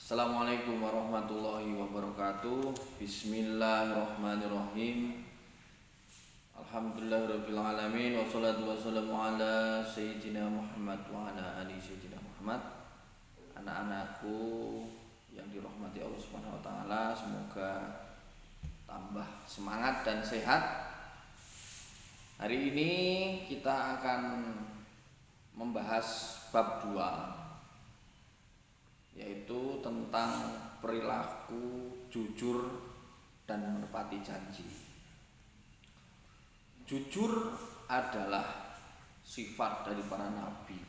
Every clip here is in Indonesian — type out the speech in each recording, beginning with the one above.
Assalamualaikum warahmatullahi wabarakatuh. Bismillahirrahmanirrahim. Alhamdulillahirabbil alamin wassalatu wassalamu ala sayyidina Muhammad wa ala ali sayyidina Muhammad. Anak-anakku yang dirahmati Allah Subhanahu wa taala, semoga tambah semangat dan sehat. Hari ini kita akan membahas bab 2, yaitu tentang perilaku jujur dan menepati janji. Jujur adalah sifat dari para nabi.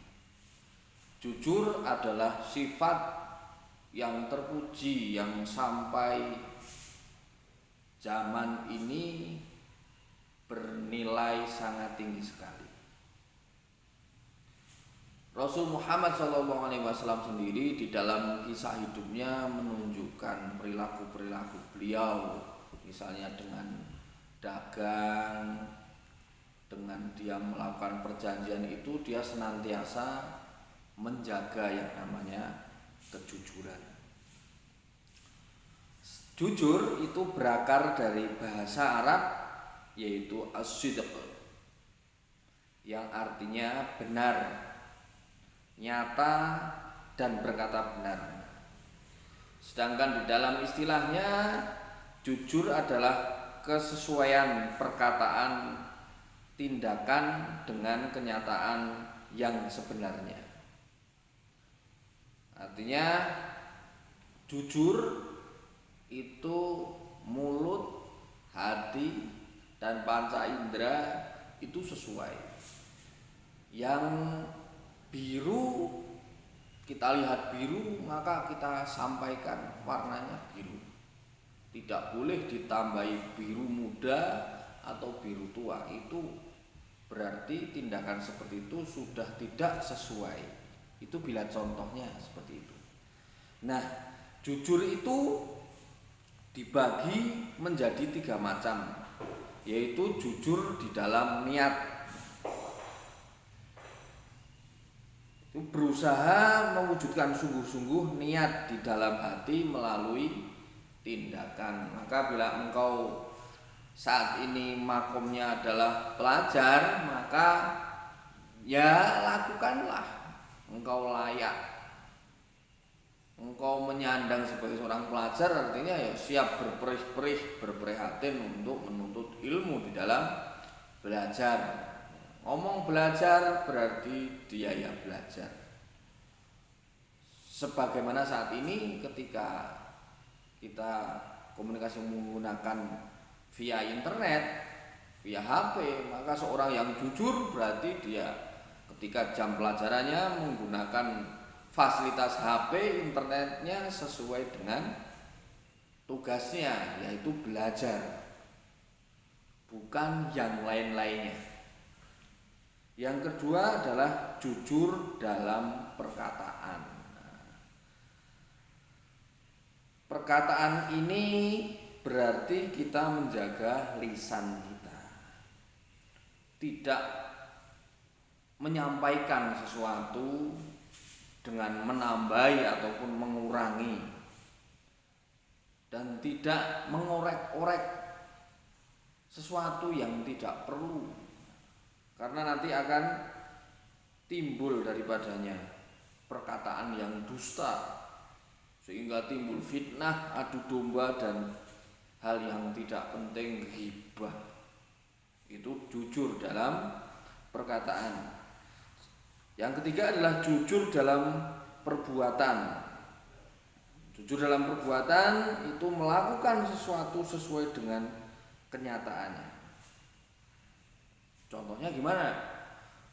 Jujur adalah sifat yang terpuji, yang sampai zaman ini bernilai sangat tinggi sekali. Rasul Muhammad SAW sendiri di dalam kisah hidupnya menunjukkan perilaku-perilaku beliau, misalnya dengan dagang, dengan dia melakukan perjanjian itu dia senantiasa menjaga yang namanya kejujuran. Jujur itu berakar dari bahasa Arab, yaitu as-sidq, yang artinya benar, nyata, dan berkata benar. Sedangkan di dalam istilahnya, jujur adalah kesesuaian perkataan tindakan dengan kenyataan yang sebenarnya. Artinya jujur itu mulut, hati, dan panca indera itu sesuai. Yang biru, kita lihat biru, maka kita sampaikan warnanya biru. Tidak boleh ditambahi biru muda atau biru tua. Itu berarti tindakan seperti itu sudah tidak sesuai. Itu bila contohnya seperti itu. Nah, jujur itu dibagi menjadi 3 macam, yaitu jujur di dalam niat. Berusaha mewujudkan sungguh-sungguh niat di dalam hati melalui tindakan. Maka bila engkau saat ini makomnya adalah pelajar, maka ya lakukanlah. Engkau layak, engkau menyandang sebagai seorang pelajar, artinya ya siap berperih-perih, berprihatin untuk menuntut ilmu di dalam belajar. Ngomong belajar berarti dia yang belajar. Sebagaimana saat ini ketika kita komunikasi menggunakan via internet, via HP, maka seorang yang jujur berarti dia ketika jam pelajarannya menggunakan fasilitas HP, internetnya sesuai dengan tugasnya, yaitu belajar, bukan yang lain-lainnya. Yang kedua adalah jujur dalam perkataan. Perkataan ini berarti kita menjaga lisan kita, tidak menyampaikan sesuatu dengan menambahi ataupun mengurangi, dan tidak mengorek-orek sesuatu yang tidak perlu, karena nanti akan timbul daripadanya perkataan yang dusta, sehingga timbul fitnah, adu domba, dan hal yang tidak penting, ghibah. Itu jujur dalam perkataan. Yang ketiga adalah jujur dalam perbuatan. Jujur dalam perbuatan itu melakukan sesuatu sesuai dengan kenyataannya. Contohnya gimana?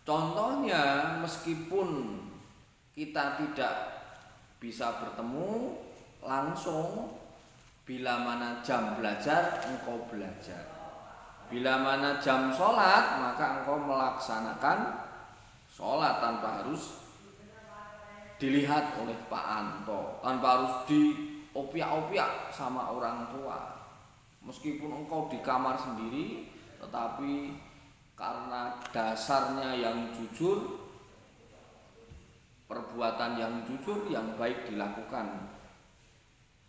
Contohnya, meskipun kita tidak bisa bertemu langsung, bila mana jam belajar, engkau belajar. Bila mana jam sholat, maka engkau melaksanakan sholat tanpa harus dilihat oleh Pak Anto, tanpa harus diopiak-opiak sama orang tua. Meskipun engkau di kamar sendiri, tetapi karena dasarnya yang jujur, perbuatan yang jujur yang baik dilakukan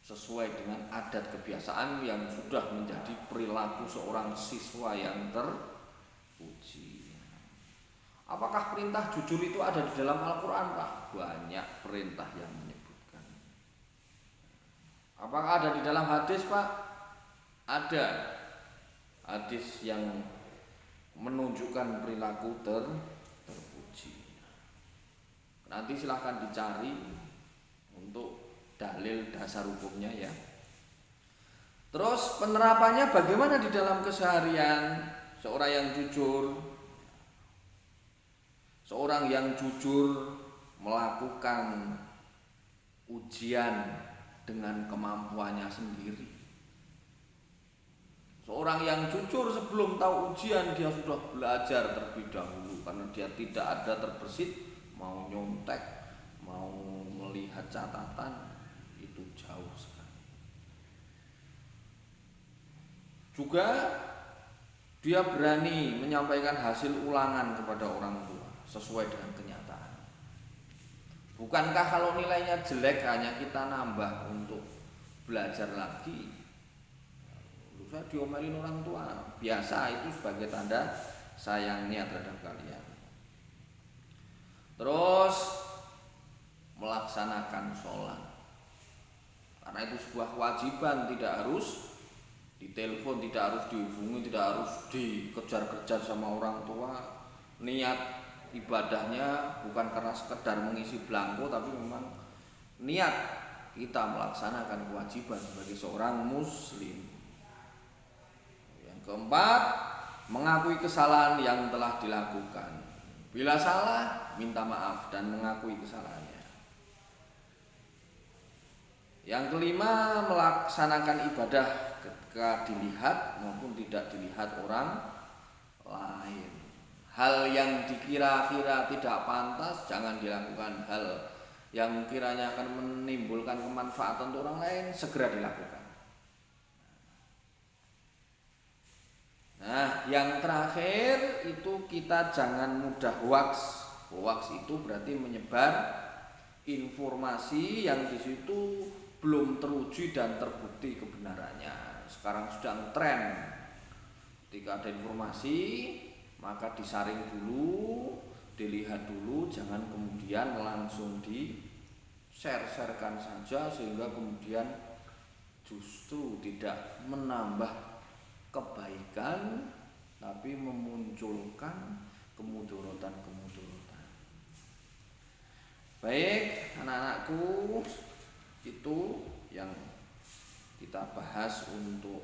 sesuai dengan adat kebiasaan yang sudah menjadi perilaku seorang siswa yang terpuji. Apakah perintah jujur itu ada di dalam Al-Quran, Pak? Banyak perintah yang menyebutkan. Apakah ada di dalam hadis, Pak? Ada hadis yang menunjukkan perilaku terpuji. Nanti silahkan dicari untuk dalil dasar hukumnya ya. Terus penerapannya bagaimana di dalam keseharian seorang yang jujur? Seorang yang jujur melakukan ujian dengan kemampuannya sendiri. Seorang yang jujur sebelum tahu ujian dia sudah belajar terlebih dahulu karena dia tidak ada terbesit mau nyontek, mau melihat catatan, itu jauh sekali. Juga dia berani menyampaikan hasil ulangan kepada orang tua sesuai dengan kenyataan. Bukankah kalau nilainya jelek hanya kita nambah untuk belajar lagi? Saya diomelin orang tua, biasa, itu sebagai tanda sayangnya terhadap kalian. Terus melaksanakan sholat, karena itu sebuah kewajiban, tidak harus ditelepon, tidak harus dihubungi, tidak harus dikejar-kejar sama orang tua. Niat ibadahnya bukan karena sekedar mengisi belangko, tapi memang niat kita melaksanakan kewajiban sebagai seorang muslim. Yang keempat, mengakui kesalahan yang telah dilakukan. Bila salah, minta maaf dan mengakui kesalahannya. Yang kelima, melaksanakan ibadah ketika dilihat maupun tidak dilihat orang lain. Hal yang dikira-kira tidak pantas jangan dilakukan. Hal yang kiranya akan menimbulkan kemanfaatan untuk orang lain segera dilakukan. Nah, yang terakhir itu kita jangan mudah hoax. Hoax itu berarti menyebar informasi yang di situ belum teruji dan terbukti kebenarannya. Sekarang sedang tren. Ketika ada informasi, maka disaring dulu, dilihat dulu, jangan kemudian langsung di-share-sharekan saja sehingga kemudian justru tidak menambah kebaikan tapi memunculkan kemudaratan. Baik, anak-anakku, itu yang kita bahas untuk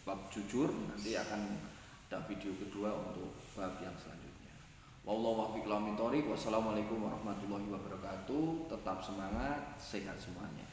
bab jujur. Nanti akan ada video kedua untuk bab yang selanjutnya. Wallahu a'lam bishawab. Wassalamualaikum warahmatullahi wabarakatuh. Tetap semangat, sehat semuanya.